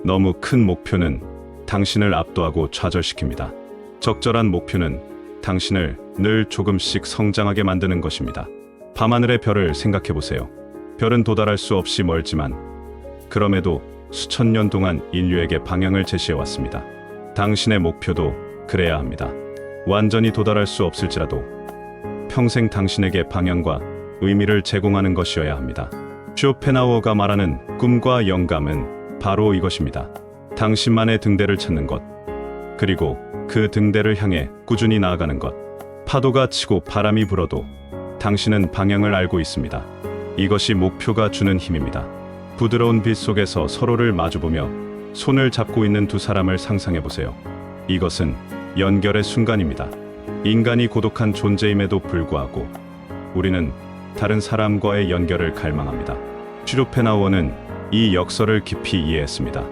A: 너무 큰 목표는 당신을 압도하고 좌절시킵니다. 적절한 목표는 당신을 늘 조금씩 성장하게 만드는 것입니다. 밤하늘의 별을 생각해 보세요. 별은 도달할 수 없이 멀지만 그럼에도 수천 년 동안 인류에게 방향을 제시해 왔습니다. 당신의 목표도 그래야 합니다. 완전히 도달할 수 없을지라도 평생 당신에게 방향과 의미를 제공하는 것이어야 합니다. 쇼펜하우어가 말하는 꿈과 영감은 바로 이것입니다. 당신만의 등대를 찾는 것, 그리고 그 등대를 향해 꾸준히 나아가는 것. 파도가 치고 바람이 불어도 당신은 방향을 알고 있습니다. 이것이 목표가 주는 힘입니다. 부드러운 빛 속에서 서로를 마주보며 손을 잡고 있는 두 사람을 상상해 보세요. 이것은 연결의 순간입니다. 인간이 고독한 존재임에도 불구하고 우리는 다른 사람과의 연결을 갈망합니다. 쇼펜하우어는 이 역설을 깊이 이해했습니다.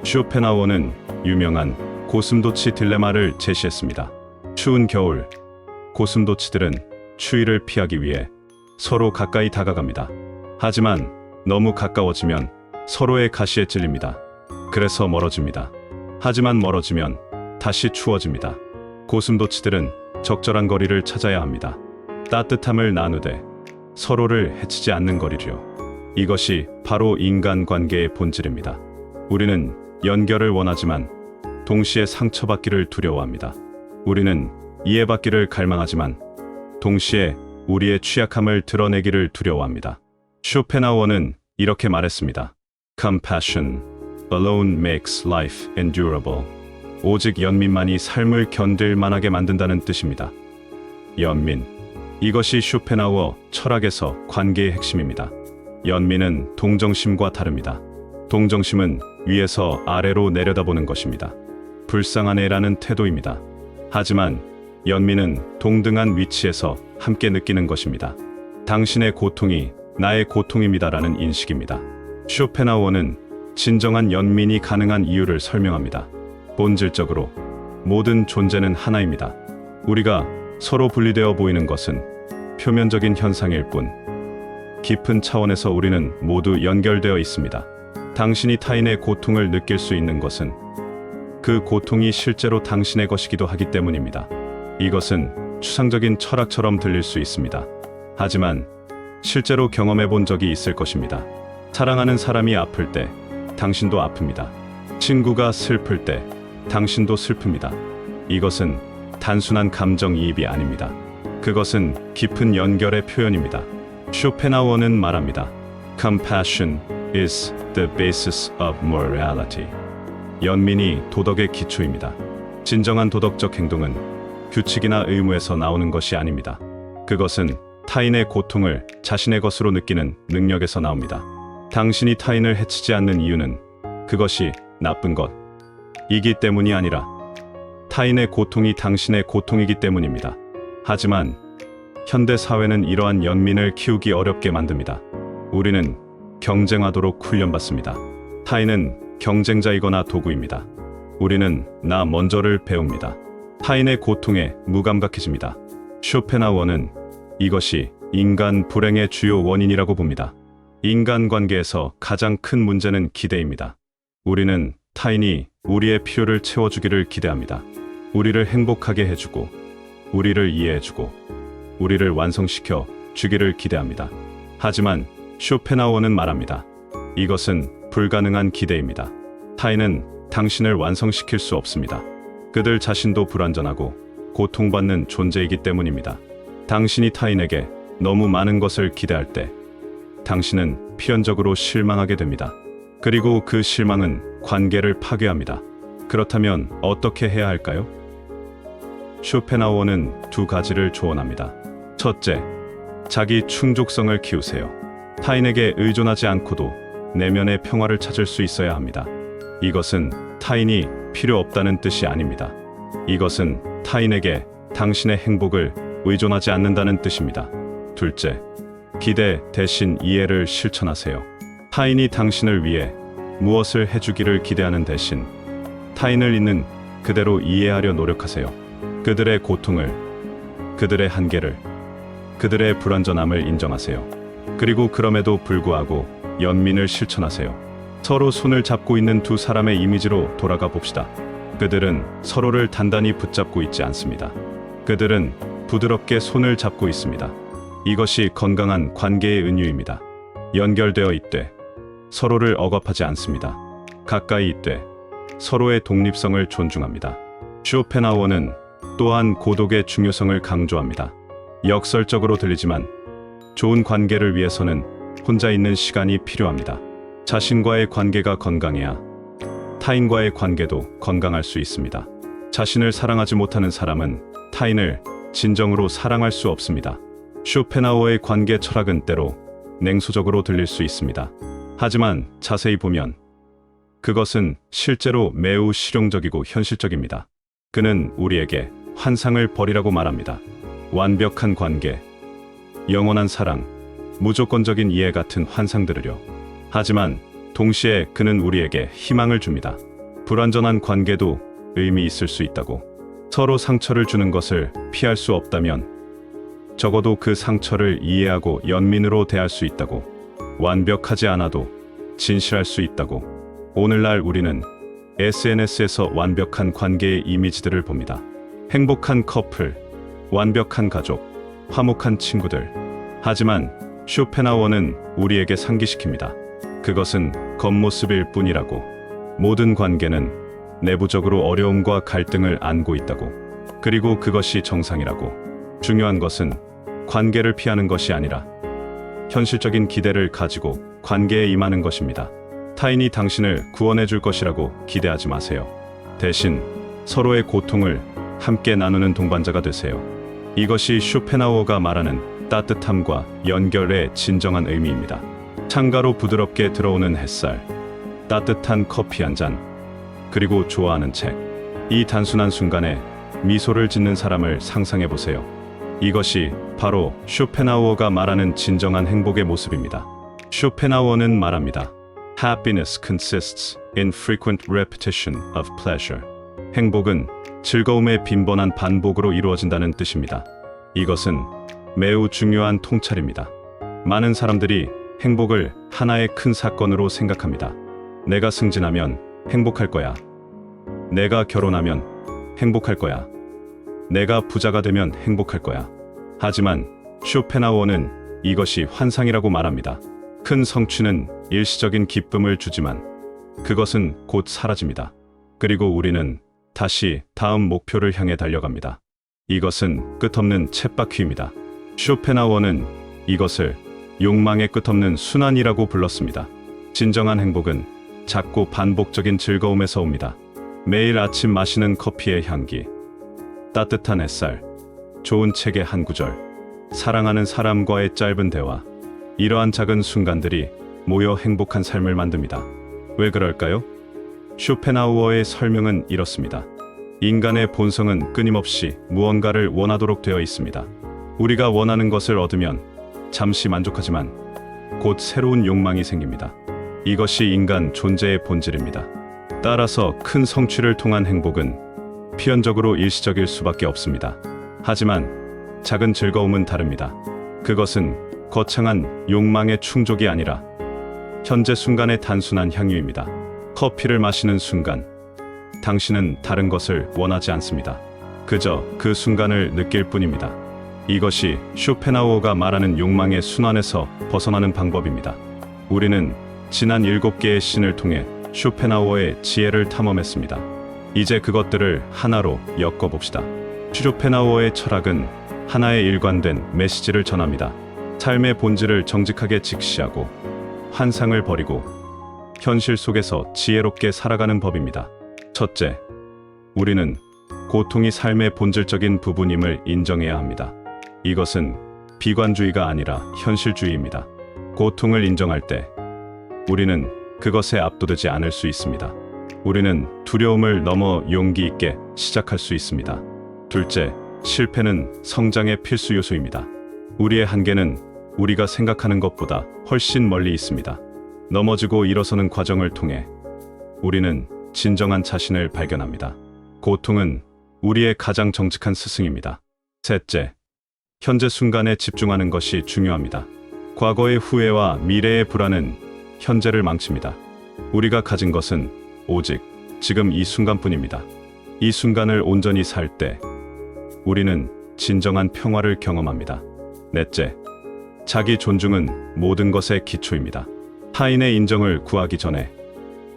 A: 쇼펜하우어는 유명한 고슴도치 딜레마를 제시했습니다. 추운 겨울, 고슴도치들은 추위를 피하기 위해 서로 가까이 다가갑니다. 하지만 너무 가까워지면 서로의 가시에 찔립니다. 그래서 멀어집니다. 하지만 멀어지면 다시 추워집니다. 고슴도치들은 적절한 거리를 찾아야 합니다. 따뜻함을 나누되 서로를 해치지 않는 거리요. 이것이 바로 인간관계의 본질입니다. 우리는 연결을 원하지만 동시에 상처받기를 두려워합니다. 우리는 이해받기를 갈망하지만 동시에 우리의 취약함을 드러내기를 두려워합니다. 쇼펜하우어는 이렇게 말했습니다. Compassion alone makes life endurable. 오직 연민만이 삶을 견딜 만하게 만든다는 뜻입니다. 연민. 이것이 쇼펜하우어 철학에서 관계의 핵심입니다. 연민은 동정심과 다릅니다. 동정심은 위에서 아래로 내려다보는 것입니다. 불쌍한 애라는 태도입니다. 하지만 연민은 동등한 위치에서 함께 느끼는 것입니다. 당신의 고통이 나의 고통입니다라는 인식입니다. 쇼펜하우어는 진정한 연민이 가능한 이유를 설명합니다. 본질적으로 모든 존재는 하나입니다. 우리가 서로 분리되어 보이는 것은 표면적인 현상일 뿐, 깊은 차원에서 우리는 모두 연결되어 있습니다. 당신이 타인의 고통을 느낄 수 있는 것은 그 고통이 실제로 당신의 것이기도 하기 때문입니다. 이것은 추상적인 철학처럼 들릴 수 있습니다. 하지만 실제로 경험해 본 적이 있을 것입니다. 사랑하는 사람이 아플 때 당신도 아픕니다. 친구가 슬플 때 당신도 슬픕니다. 이것은 단순한 감정이입이 아닙니다. 그것은 깊은 연결의 표현입니다. 쇼펜하우어는 말합니다. Compassion is the basis of morality. 연민이 도덕의 기초입니다. 진정한 도덕적 행동은 규칙이나 의무에서 나오는 것이 아닙니다. 그것은 타인의 고통을 자신의 것으로 느끼는 능력에서 나옵니다. 당신이 타인을 해치지 않는 이유는 그것이 나쁜 것이기 때문이 아니라 타인의 고통이 당신의 고통이기 때문입니다. 하지만 현대 사회는 이러한 연민을 키우기 어렵게 만듭니다. 우리는 경쟁하도록 훈련받습니다. 타인은 경쟁자이거나 도구입니다. 우리는 나 먼저를 배웁니다. 타인의 고통에 무감각해집니다. 쇼펜하우어는 이것이 인간 불행의 주요 원인이라고 봅니다. 인간관계에서 가장 큰 문제는 기대입니다. 우리는 타인이 우리의 필요를 채워주기를 기대합니다. 우리를 행복하게 해주고, 우리를 이해해주고, 우리를 완성시켜 주기를 기대합니다. 하지만 쇼펜하우어는 말합니다. 이것은 불가능한 기대입니다. 타인은 당신을 완성시킬 수 없습니다. 그들 자신도 불완전하고 고통받는 존재이기 때문입니다. 당신이 타인에게 너무 많은 것을 기대할 때 당신은 필연적으로 실망하게 됩니다. 그리고 그 실망은 관계를 파괴합니다. 그렇다면 어떻게 해야 할까요? 쇼펜하우어는 두 가지를 조언합니다. 첫째, 자기 충족성을 키우세요. 타인에게 의존하지 않고도 내면의 평화를 찾을 수 있어야 합니다. 이것은 타인이 필요 없다는 뜻이 아닙니다. 이것은 타인에게 당신의 행복을 의존하지 않는다는 뜻입니다. 둘째, 기대 대신 이해를 실천하세요. 타인이 당신을 위해 무엇을 해주기를 기대하는 대신 타인을 있는 그대로 이해하려 노력하세요. 그들의 고통을, 그들의 한계를, 그들의 불완전함을 인정하세요. 그리고 그럼에도 불구하고 연민을 실천하세요. 서로 손을 잡고 있는 두 사람의 이미지로 돌아가 봅시다. 그들은 서로를 단단히 붙잡고 있지 않습니다. 그들은 부드럽게 손을 잡고 있습니다. 이것이 건강한 관계의 은유입니다. 연결되어 있되 서로를 억압하지 않습니다. 가까이 있되 서로의 독립성을 존중합니다. 쇼펜하우어는 또한 고독의 중요성을 강조합니다. 역설적으로 들리지만 좋은 관계를 위해서는 혼자 있는 시간이 필요합니다. 자신과의 관계가 건강해야 타인과의 관계도 건강할 수 있습니다. 자신을 사랑하지 못하는 사람은 타인을 진정으로 사랑할 수 없습니다. 쇼펜하우어의 관계 철학은 때로 냉소적으로 들릴 수 있습니다. 하지만 자세히 보면 그것은 실제로 매우 실용적이고 현실적입니다. 그는 우리에게 환상을 버리라고 말합니다. 완벽한 관계, 영원한 사랑, 무조건적인 이해 같은 환상들을요. 하지만 동시에 그는 우리에게 희망을 줍니다. 불완전한 관계도 의미 있을 수 있다고. 서로 상처를 주는 것을 피할 수 없다면 적어도 그 상처를 이해하고 연민으로 대할 수 있다고. 완벽하지 않아도 진실할 수 있다고. 오늘날 우리는 SNS에서 완벽한 관계의 이미지들을 봅니다. 행복한 커플, 완벽한 가족, 화목한 친구들. 하지만 쇼펜하우어는 우리에게 상기시킵니다. 그것은 겉모습일 뿐이라고. 모든 관계는 내부적으로 어려움과 갈등을 안고 있다고. 그리고 그것이 정상이라고. 중요한 것은 관계를 피하는 것이 아니라 현실적인 기대를 가지고 관계에 임하는 것입니다. 타인이 당신을 구원해 줄 것이라고 기대하지 마세요. 대신 서로의 고통을 함께 나누는 동반자가 되세요. 이것이 쇼펜하우어가 말하는 따뜻함과 연결의 진정한 의미입니다. 창가로 부드럽게 들어오는 햇살, 따뜻한 커피 한 잔, 그리고 좋아하는 책. 이 단순한 순간에 미소를 짓는 사람을 상상해 보세요. 이것이 바로 쇼펜하우어가 말하는 진정한 행복의 모습입니다. 쇼펜하우어는 말합니다. Happiness consists in frequent repetition of pleasure. 행복은 즐거움의 빈번한 반복으로 이루어진다는 뜻입니다. 이것은 매우 중요한 통찰입니다. 많은 사람들이 행복을 하나의 큰 사건으로 생각합니다. 내가 승진하면 행복할 거야. 내가 결혼하면 행복할 거야. 내가 부자가 되면 행복할 거야. 하지만 쇼펜하우어는 이것이 환상이라고 말합니다. 큰 성취는 일시적인 기쁨을 주지만 그것은 곧 사라집니다. 그리고 우리는 다시 다음 목표를 향해 달려갑니다. 이것은 끝없는 쳇바퀴입니다. 쇼펜하우어는 이것을 욕망의 끝없는 순환이라고 불렀습니다. 진정한 행복은 작고 반복적인 즐거움에서 옵니다. 매일 아침 마시는 커피의 향기, 따뜻한 햇살, 좋은 책의 한 구절, 사랑하는 사람과의 짧은 대화. 이러한 작은 순간들이 모여 행복한 삶을 만듭니다. 왜 그럴까요? 쇼펜하우어의 설명은 이렇습니다. 인간의 본성은 끊임없이 무언가를 원하도록 되어 있습니다. 우리가 원하는 것을 얻으면 잠시 만족하지만 곧 새로운 욕망이 생깁니다. 이것이 인간 존재의 본질입니다. 따라서 큰 성취를 통한 행복은 필연적으로 일시적일 수밖에 없습니다. 하지만 작은 즐거움은 다릅니다. 그것은 거창한 욕망의 충족이 아니라 현재 순간의 단순한 향유입니다. 커피를 마시는 순간, 당신은 다른 것을 원하지 않습니다. 그저 그 순간을 느낄 뿐입니다. 이것이 쇼펜하우어가 말하는 욕망의 순환에서 벗어나는 방법입니다. 우리는 지난 7개의 신을 통해 쇼펜하우어의 지혜를 탐험했습니다. 이제 그것들을 하나로 엮어봅시다. 쇼펜하우어의 철학은 하나의 일관된 메시지를 전합니다. 삶의 본질을 정직하게 직시하고 환상을 버리고 현실 속에서 지혜롭게 살아가는 법입니다. 첫째, 우리는 고통이 삶의 본질적인 부분임을 인정해야 합니다. 이것은 비관주의가 아니라 현실주의입니다. 고통을 인정할 때 우리는 그것에 압도되지 않을 수 있습니다. 우리는 두려움을 넘어 용기 있게 시작할 수 있습니다. 둘째, 실패는 성장의 필수 요소입니다. 우리의 한계는 우리가 생각하는 것보다 훨씬 멀리 있습니다. 넘어지고 일어서는 과정을 통해 우리는 진정한 자신을 발견합니다. 고통은 우리의 가장 정직한 스승입니다. 셋째, 현재 순간에 집중하는 것이 중요합니다. 과거의 후회와 미래의 불안은 현재를 망칩니다. 우리가 가진 것은 오직 지금 이 순간뿐입니다. 이 순간을 온전히 살 때 우리는 진정한 평화를 경험합니다. 넷째, 자기 존중은 모든 것의 기초입니다. 타인의 인정을 구하기 전에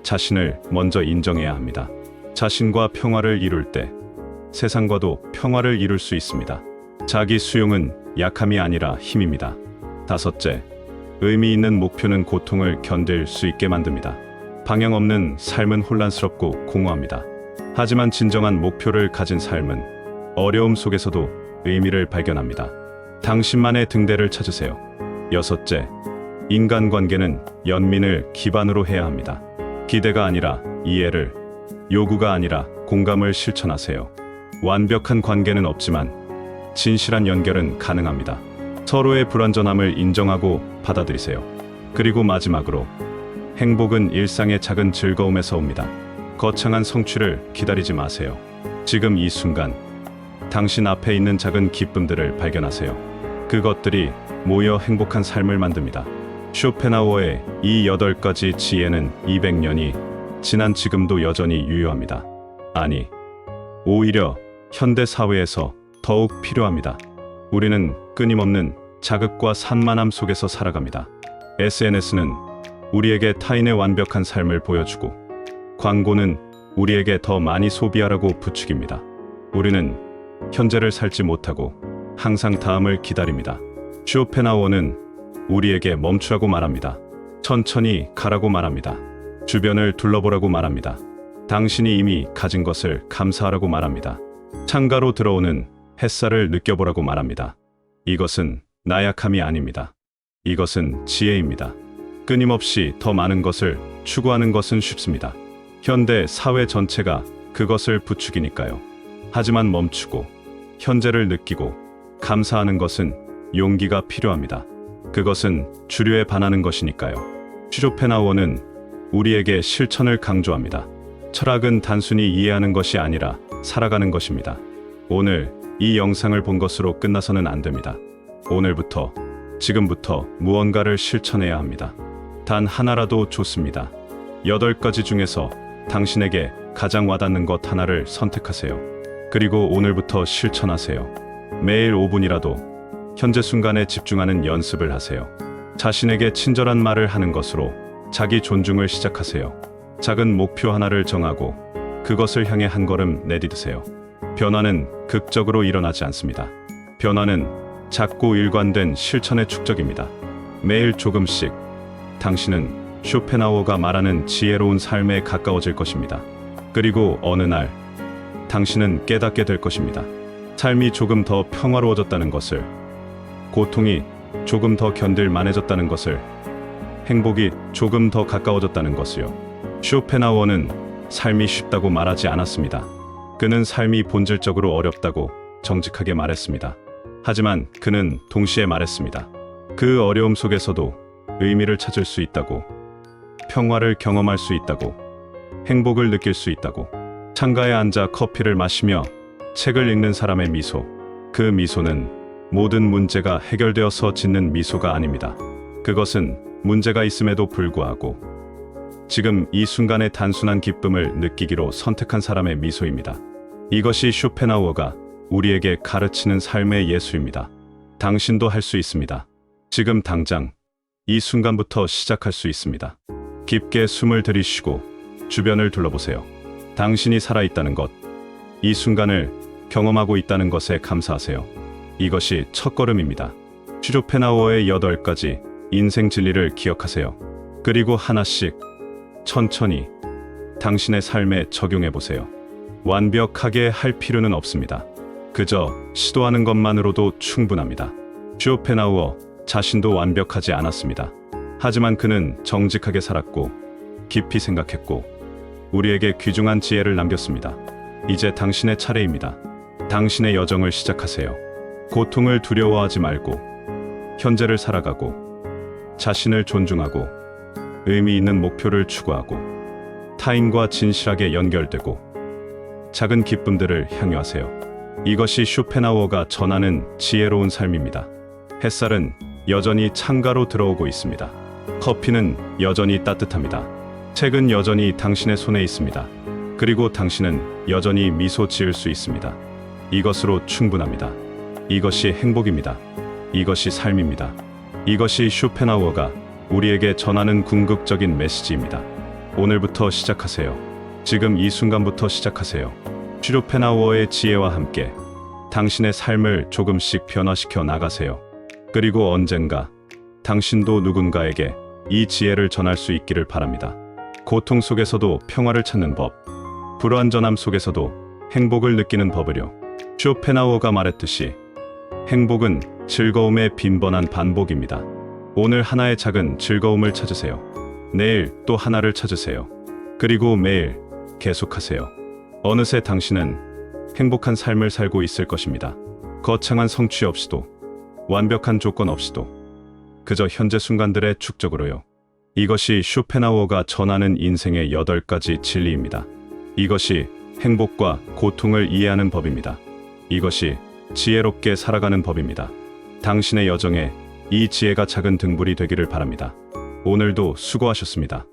A: 자신을 먼저 인정해야 합니다. 자신과 평화를 이룰 때 세상과도 평화를 이룰 수 있습니다. 자기 수용은 약함이 아니라 힘입니다. 다섯째, 의미 있는 목표는 고통을 견딜 수 있게 만듭니다. 방향 없는 삶은 혼란스럽고 공허합니다. 하지만 진정한 목표를 가진 삶은 어려움 속에서도 의미를 발견합니다. 당신만의 등대를 찾으세요. 여섯째, 인간관계는 연민을 기반으로 해야 합니다. 기대가 아니라 이해를, 요구가 아니라 공감을 실천하세요. 완벽한 관계는 없지만 진실한 연결은 가능합니다. 서로의 불완전함을 인정하고 받아들이세요. 그리고 마지막으로, 행복은 일상의 작은 즐거움에서 옵니다. 거창한 성취를 기다리지 마세요. 지금 이 순간, 당신 앞에 있는 작은 기쁨들을 발견하세요. 그것들이 모여 행복한 삶을 만듭니다. 쇼펜하우어의 이 8가지 지혜는 200년이 지난 지금도 여전히 유효합니다. 아니, 오히려 현대 사회에서 더욱 필요합니다. 우리는 끊임없는 자극과 산만함 속에서 살아갑니다. SNS는 우리에게 타인의 완벽한 삶을 보여주고, 광고는 우리에게 더 많이 소비하라고 부추깁니다. 우리는 현재를 살지 못하고 항상 다음을 기다립니다. 쇼펜하우어는 우리에게 멈추라고 말합니다. 천천히 가라고 말합니다. 주변을 둘러보라고 말합니다. 당신이 이미 가진 것을 감사하라고 말합니다. 창가로 들어오는 햇살을 느껴보라고 말합니다. 이것은 나약함이 아닙니다. 이것은 지혜입니다. 끊임없이 더 많은 것을 추구하는 것은 쉽습니다. 현대 사회 전체가 그것을 부추기니까요. 하지만 멈추고 현재를 느끼고 감사하는 것은 용기가 필요합니다. 그것은 주류에 반하는 것이니까요. 쇼펜하우어는 우리에게 실천을 강조합니다. 철학은 단순히 이해하는 것이 아니라 살아가는 것입니다. 오늘 이 영상을 본 것으로 끝나서는 안 됩니다. 오늘부터, 지금부터 무언가를 실천해야 합니다. 단 하나라도 좋습니다. 8가지 중에서 당신에게 가장 와닿는 것 하나를 선택하세요. 그리고 오늘부터 실천하세요. 매일 5분이라도 현재 순간에 집중하는 연습을 하세요. 자신에게 친절한 말을 하는 것으로 자기 존중을 시작하세요. 작은 목표 하나를 정하고 그것을 향해 한 걸음 내디드세요. 변화는 극적으로 일어나지 않습니다. 변화는 작고 일관된 실천의 축적입니다. 매일 조금씩 당신은 쇼펜하우어가 말하는 지혜로운 삶에 가까워질 것입니다. 그리고 어느 날 당신은 깨닫게 될 것입니다. 삶이 조금 더 평화로워졌다는 것을, 고통이 조금 더 견딜 만해졌다는 것을, 행복이 조금 더 가까워졌다는 것을요. 쇼펜하우어는 삶이 쉽다고 말하지 않았습니다. 그는 삶이 본질적으로 어렵다고 정직하게 말했습니다. 하지만 그는 동시에 말했습니다. 그 어려움 속에서도 의미를 찾을 수 있다고, 평화를 경험할 수 있다고, 행복을 느낄 수 있다고. 창가에 앉아 커피를 마시며 책을 읽는 사람의 미소, 그 미소는 모든 문제가 해결되어서 짓는 미소가 아닙니다. 그것은 문제가 있음에도 불구하고 지금 이 순간의 단순한 기쁨을 느끼기로 선택한 사람의 미소입니다. 이것이 쇼펜하우어가 우리에게 가르치는 삶의 예수입니다. 당신도 할 수 있습니다. 지금 당장 이 순간부터 시작할 수 있습니다. 깊게 숨을 들이쉬고 주변을 둘러보세요. 당신이 살아있다는 것, 이 순간을 경험하고 있다는 것에 감사하세요. 이것이 첫걸음입니다. 쇼펜하우어의 8가지 인생 진리를 기억하세요. 그리고 하나씩 천천히 당신의 삶에 적용해 보세요. 완벽하게 할 필요는 없습니다. 그저 시도하는 것만으로도 충분합니다. 쇼펜하우어 자신도 완벽하지 않았습니다. 하지만 그는 정직하게 살았고 깊이 생각했고 우리에게 귀중한 지혜를 남겼습니다. 이제 당신의 차례입니다. 당신의 여정을 시작하세요. 고통을 두려워하지 말고 현재를 살아가고 자신을 존중하고 의미 있는 목표를 추구하고 타인과 진실하게 연결되고 작은 기쁨들을 향유하세요. 이것이 쇼펜하우어가 전하는 지혜로운 삶입니다. 햇살은 여전히 창가로 들어오고 있습니다. 커피는 여전히 따뜻합니다. 책은 여전히 당신의 손에 있습니다. 그리고 당신은 여전히 미소 지을 수 있습니다. 이것으로 충분합니다. 이것이 행복입니다. 이것이 삶입니다. 이것이 쇼펜하우어가 우리에게 전하는 궁극적인 메시지입니다. 오늘부터 시작하세요. 지금 이 순간부터 시작하세요. 쇼펜하우어의 지혜와 함께 당신의 삶을 조금씩 변화시켜 나가세요. 그리고 언젠가 당신도 누군가에게 이 지혜를 전할 수 있기를 바랍니다. 고통 속에서도 평화를 찾는 법, 불완전함 속에서도 행복을 느끼는 법을요. 쇼펜하우어가 말했듯이 행복은 즐거움의 빈번한 반복입니다. 오늘 하나의 작은 즐거움을 찾으세요. 내일 또 하나를 찾으세요. 그리고 매일 계속하세요. 어느새 당신은 행복한 삶을 살고 있을 것입니다. 거창한 성취 없이도, 완벽한 조건 없이도, 그저 현재 순간들의 축적으로요. 이것이 쇼펜하우어가 전하는 인생의 8가지 진리입니다. 이것이 행복과 고통을 이해하는 법입니다. 이것이 지혜롭게 살아가는 법입니다. 당신의 여정에 이 지혜가 작은 등불이 되기를 바랍니다. 오늘도 수고하셨습니다.